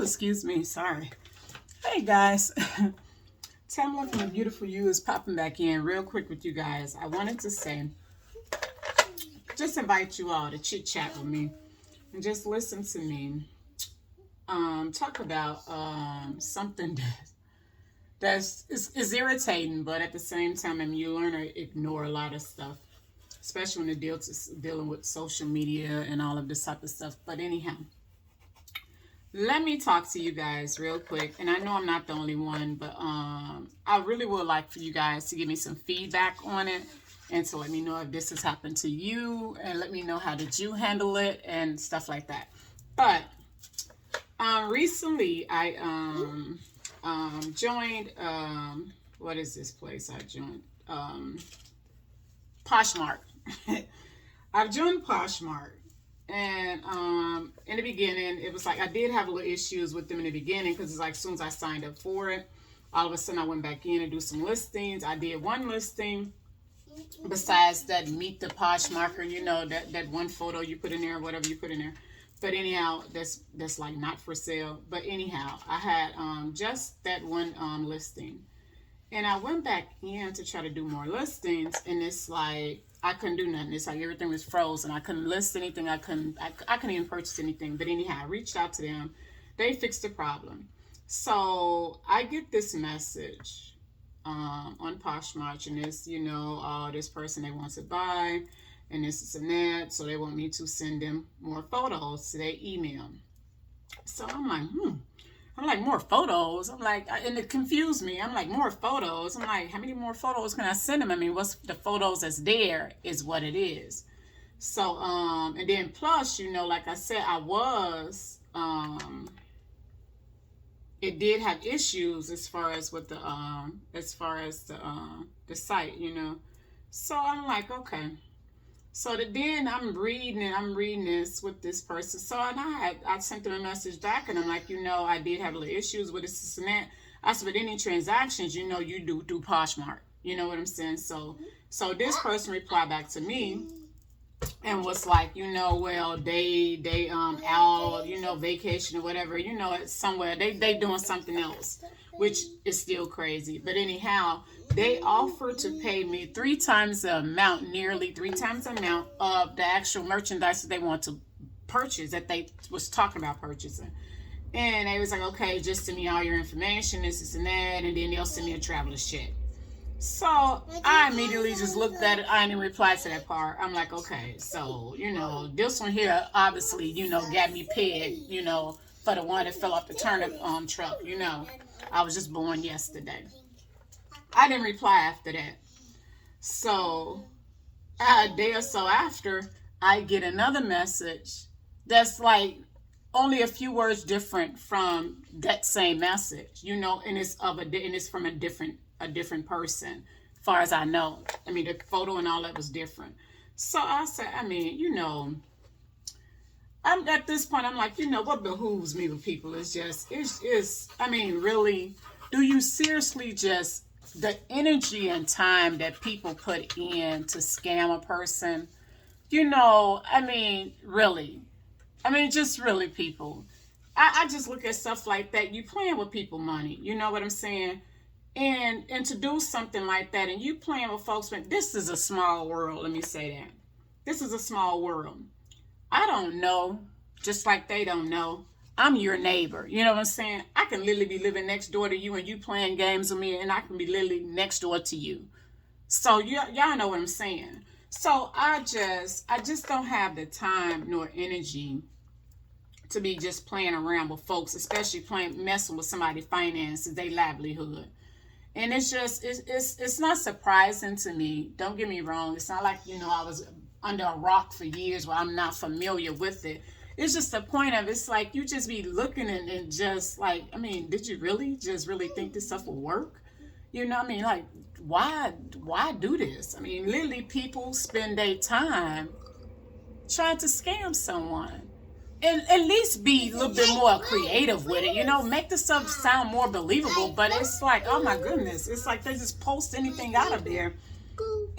excuse me, sorry. Hey guys, Tamla from the Beautiful You is popping back in real quick with you guys. I wanted to say, just invite you all to chit chat with me and just listen to me talk about something that's is irritating, but at the same time, I mean, you learn to ignore a lot of stuff, especially when it dealing with social media and all of this type of stuff. But anyhow, let me talk to you guys real quick. And I know I'm not the only one, but I really would like for you guys to give me some feedback on it and to let me know if this has happened to you and let me know how did you handle it and stuff like that. But recently I joined what is this place I joined? Poshmark. I've joined Poshmark. And in the beginning, it was like I did have a little issues with them in the beginning because it's like as soon as I signed up for it, all of a sudden I went back in and do some listings. I did one listing besides that meet the Poshmarker, you know, that one photo you put in there or whatever you put in there. But anyhow, that's like not for sale. But anyhow, I had just that one listing. And I went back in to try to do more listings, and it's like I couldn't do nothing. It's like everything was frozen. I couldn't list anything. I couldn't even purchase anything. But anyhow, I reached out to them. They fixed the problem. So I get this message on Poshmark, and it's, you know, this person they want to buy, and this is and that. So they want me to send them more photos to their email. So I'm like, more photos? I'm like, and it confused me. I'm like, more photos? I'm like, how many more photos can I send them? I mean, what's the photos that's there is what it is. So, and then plus, you know, like I said, it did have issues as far as with the site, you know. So I'm like, okay. So then I'm reading this with this person. So and I sent them a message back, and I'm like, you know, I did have a little issues with this and that. I said, but any transactions, you know, you do Poshmark. You know what I'm saying? So this person replied back to me and was like, you know, well, they out, you know, vacation or whatever, you know, it's somewhere they doing something else, which is still crazy. But anyhow, they offered to pay me nearly three times the amount of the actual merchandise that they want to purchase, that they was talking about purchasing. And they was like, okay, just send me all your information, this and that, and then they'll send me a traveler's check. So I immediately just looked at it. I didn't reply to that part. I'm like, okay, so, you know, this one here obviously, you know, got me pegged, you know, for the one that fell off the turnip truck, you know. I was just born yesterday. I didn't reply after that. So a day or so after, I get another message that's like only a few words different from that same message, you know, and it's from a different person, as far as I know. I mean, the photo and all that was different. So I said, I mean, you know, I'm at this point, I'm like, you know, what behooves me with people is just, I mean, really, do you seriously just, the energy and time that people put in to scam a person, you know, I mean, really, just really, people. I just look at stuff like that. You playing with people money, you know what I'm saying? And to do something like that, and you playing with folks, this is a small world, let me say that. This is a small world. I don't know, just like they don't know. I'm your neighbor. You know what I'm saying? I can literally be living next door to you and you playing games with me, and I can be literally next door to you. So y'all know what I'm saying. So I just don't have the time nor energy to be just playing around with folks, especially messing with somebody's finances, their livelihood. And it's just, it's not surprising to me. Don't get me wrong. It's not like, you know, I was under a rock for years where I'm not familiar with it. It's just the point of, it's like you just be looking and just like, I mean, did you really think this stuff will work? You know what I mean? Like, why do this? I mean, literally people spend their time trying to scam someone. And at least be a little bit more creative with it, you know, make the stuff sound more believable. But it's like, oh my goodness, it's like they just post anything out of there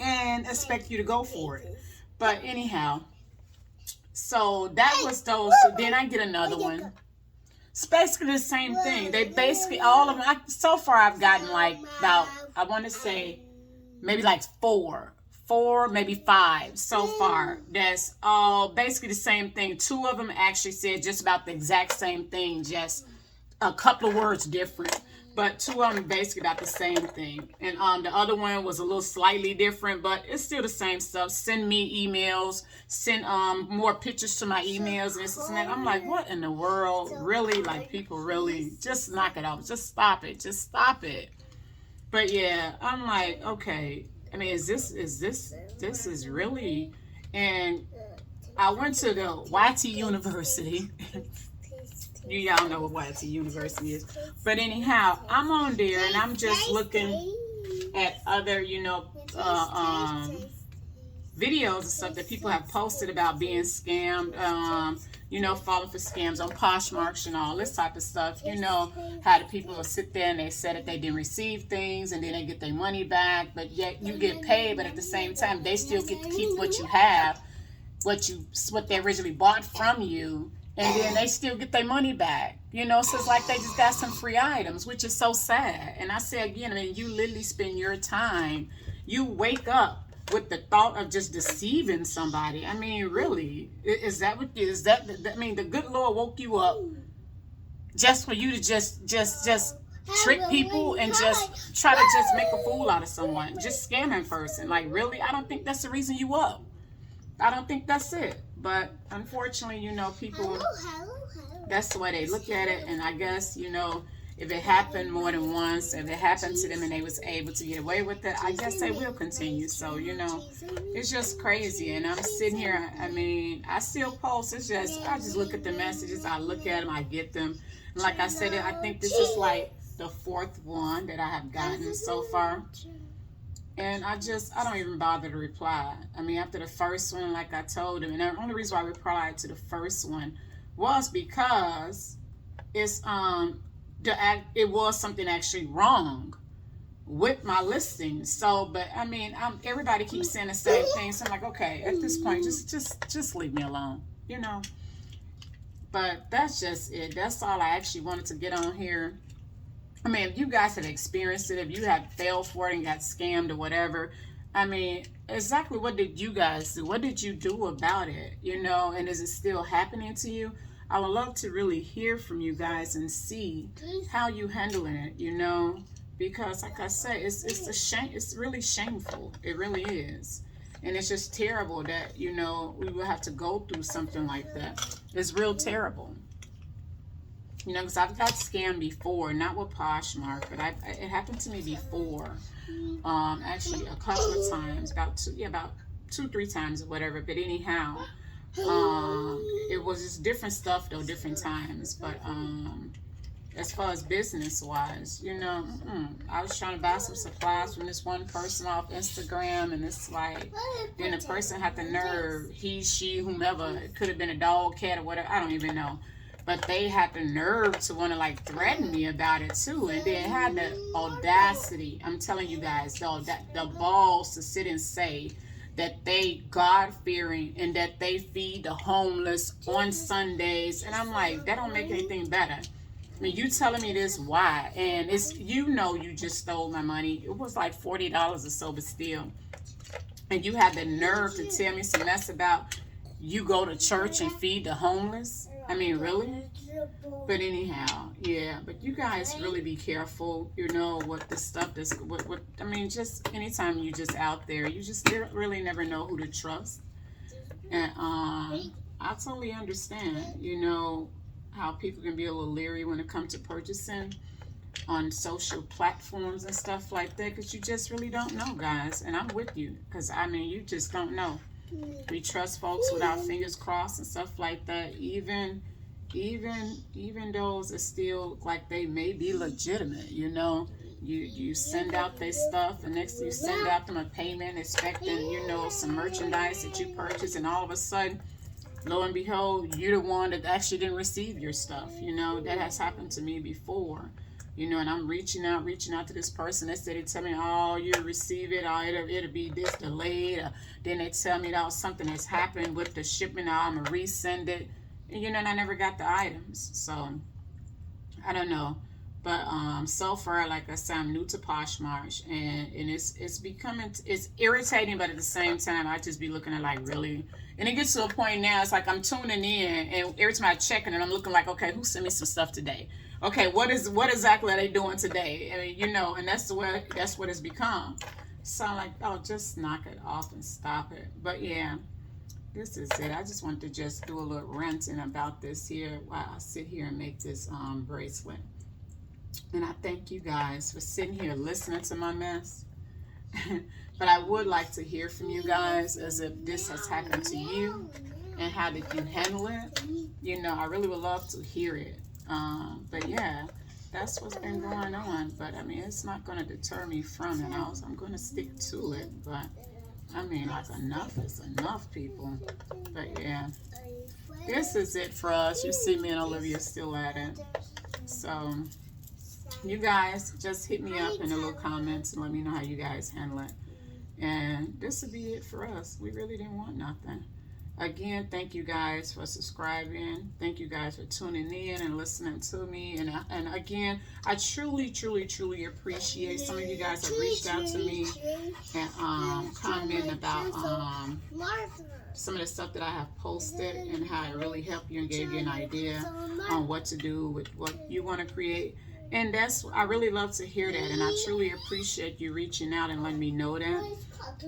and expect you to go for it. But anyhow, so that was those. So then I get another one. It's basically the same thing. They basically, all of them, so far I've gotten like about, I want to say, maybe like four, maybe five so far. That's all basically the same thing. Two of them actually said just about the exact same thing, just a couple of words different. But two of them basically about the same thing. And the other one was a little slightly different, but it's still the same stuff. Send me emails, send more pictures to my emails and this and that. I'm like, what in the world? Really? Like, people really just knock it off. Just stop it. Just stop it. But yeah, I'm like, okay. I mean, this is really, and I went to the YT University. You y'all know what YT University is. But anyhow, I'm on there and I'm just looking at other, videos and stuff that people have posted about being scammed, falling for scams on Poshmarks and all this type of stuff. How the people will sit there and they said that they didn't receive things and then they get their money back, but yet you get paid, but at the same time, they still get to keep what you have, what they originally bought from you. And then they still get their money back, so it's like they just got some free items, which is so sad. And I say again, I mean, you literally spend your time, you wake up with the thought of just deceiving somebody. I mean, really, is that I mean, the good Lord woke you up just for you to just trick people and just try to just make a fool out of someone, just scamming person. Like, really? I don't think that's the reason you up. I don't think that's it. But unfortunately, people, that's the way they look at it. And I guess, if it happened more than once, if it happened to them and they was able to get away with it, I guess they will continue. So, it's just crazy. And I'm sitting here, I mean, I still post. It's just, I just look at the messages. I look at them. I get them. And like I said, I think this is like the fourth one that I have gotten so far. And I don't even bother to reply. I mean, after the first one, like I told him, and the only reason why I replied to the first one was because it's it was something actually wrong with my listing. So, but I mean, everybody keeps saying the same thing. So I'm like, okay, at this point, just leave me alone, But that's just it. That's all I actually wanted to get on here. I mean, if you guys have experienced it, if you have fell for it and got scammed or whatever, I mean, exactly what did you guys do? What did you do about it? And is it still happening to you? I would love to really hear from you guys and see how you handling it, because like I said, it's a shame. It's really shameful. It really is. And it's just terrible that, we will have to go through something like that. It's real terrible. Because I've got scammed before, not with Poshmark, but it happened to me before. Actually, a couple of times, about 2-3 times or whatever. But anyhow, it was just different stuff though, different times. But as far as business-wise, I was trying to buy some supplies from this one person off Instagram, and it's like, then the person had the nerve, he, she, whomever, it could have been a dog, cat, or whatever, I don't even know. But they had the nerve to want to like threaten me about it too. And then had the audacity, I'm telling you guys, the balls to sit and say that they God-fearing and that they feed the homeless on Sundays. And I'm like, that don't make anything better. I mean, you telling me this, why? And it's, you just stole my money. It was like $40 or so, but still. And you had the nerve to tell me some mess about you go to church and feed the homeless. I mean, really? But anyhow, yeah. But you guys really be careful, what this stuff is. I mean, just anytime you just out there, you just really never know who to trust. And I totally understand, how people can be a little leery when it comes to purchasing on social platforms and stuff like that, because you just really don't know, guys. And I'm with you, because I mean, you just don't know. We trust folks with our fingers crossed and stuff like that. Even those that still look like they may be legitimate, you send out their stuff, and next you send out them a payment expecting, some merchandise that you purchased, and all of a sudden, lo and behold, you're the one that actually didn't receive your stuff. That has happened to me before. And I'm reaching out to this person. They said, they tell me, oh, you'll receive it, or it'll be this delayed. Then they tell me that something has happened with the shipment, I'm going to resend it. And, and I never got the items. So, I don't know. But so far, like I said, I'm new to Poshmark, and it's becoming, it's irritating, but at the same time, I just be looking at like, really, and it gets to a point now. It's like I'm tuning in, and every time I check it, and I'm looking like, okay, who sent me some stuff today? Okay, what exactly are they doing today? I mean, you know, and that's what it's become. So I'm like, oh, just knock it off and stop it. But yeah, this is it. I just wanted to just do a little ranting about this here while I sit here and make this bracelet. And I thank you guys for sitting here listening to my mess. But I would like to hear from you guys as if this has happened to you and how did you handle it. You know, I really would love to hear it. But yeah, that's what's been going on. But I mean, it's not going to deter me from it. I'm going to stick to it. But I mean, like, enough is enough, people. But yeah, this is it for us. You see me and Olivia still at it. So you guys just hit me up in the little comments and let me know how you guys handle it. And this will be it for us. We really didn't want nothing. Again, thank you guys for subscribing. Thank you guys for tuning in and listening to me. And again, I truly, truly, truly appreciate some of you guys have reached out to me and comment about some of the stuff that I have posted and how it really helped you and gave you an idea on what to do with what you want to create. And I really love to hear that, and I truly appreciate you reaching out and letting me know that.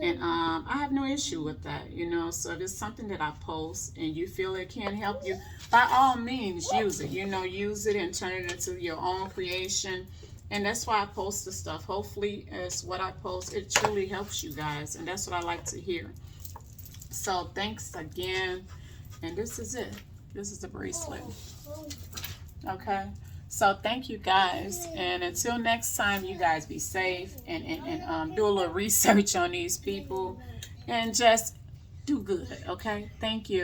And I have no issue with that, you know. So if it's something that I post and you feel it can help you, by all means use it. You know, use it and turn it into your own creation. And that's why I post the stuff. Hopefully, as what I post, it truly helps you guys, and that's what I like to hear. So thanks again, and this is it. This is the bracelet. Okay. So thank you guys, and until next time, you guys be safe and do a little research on these people and just do good, okay? Thank you.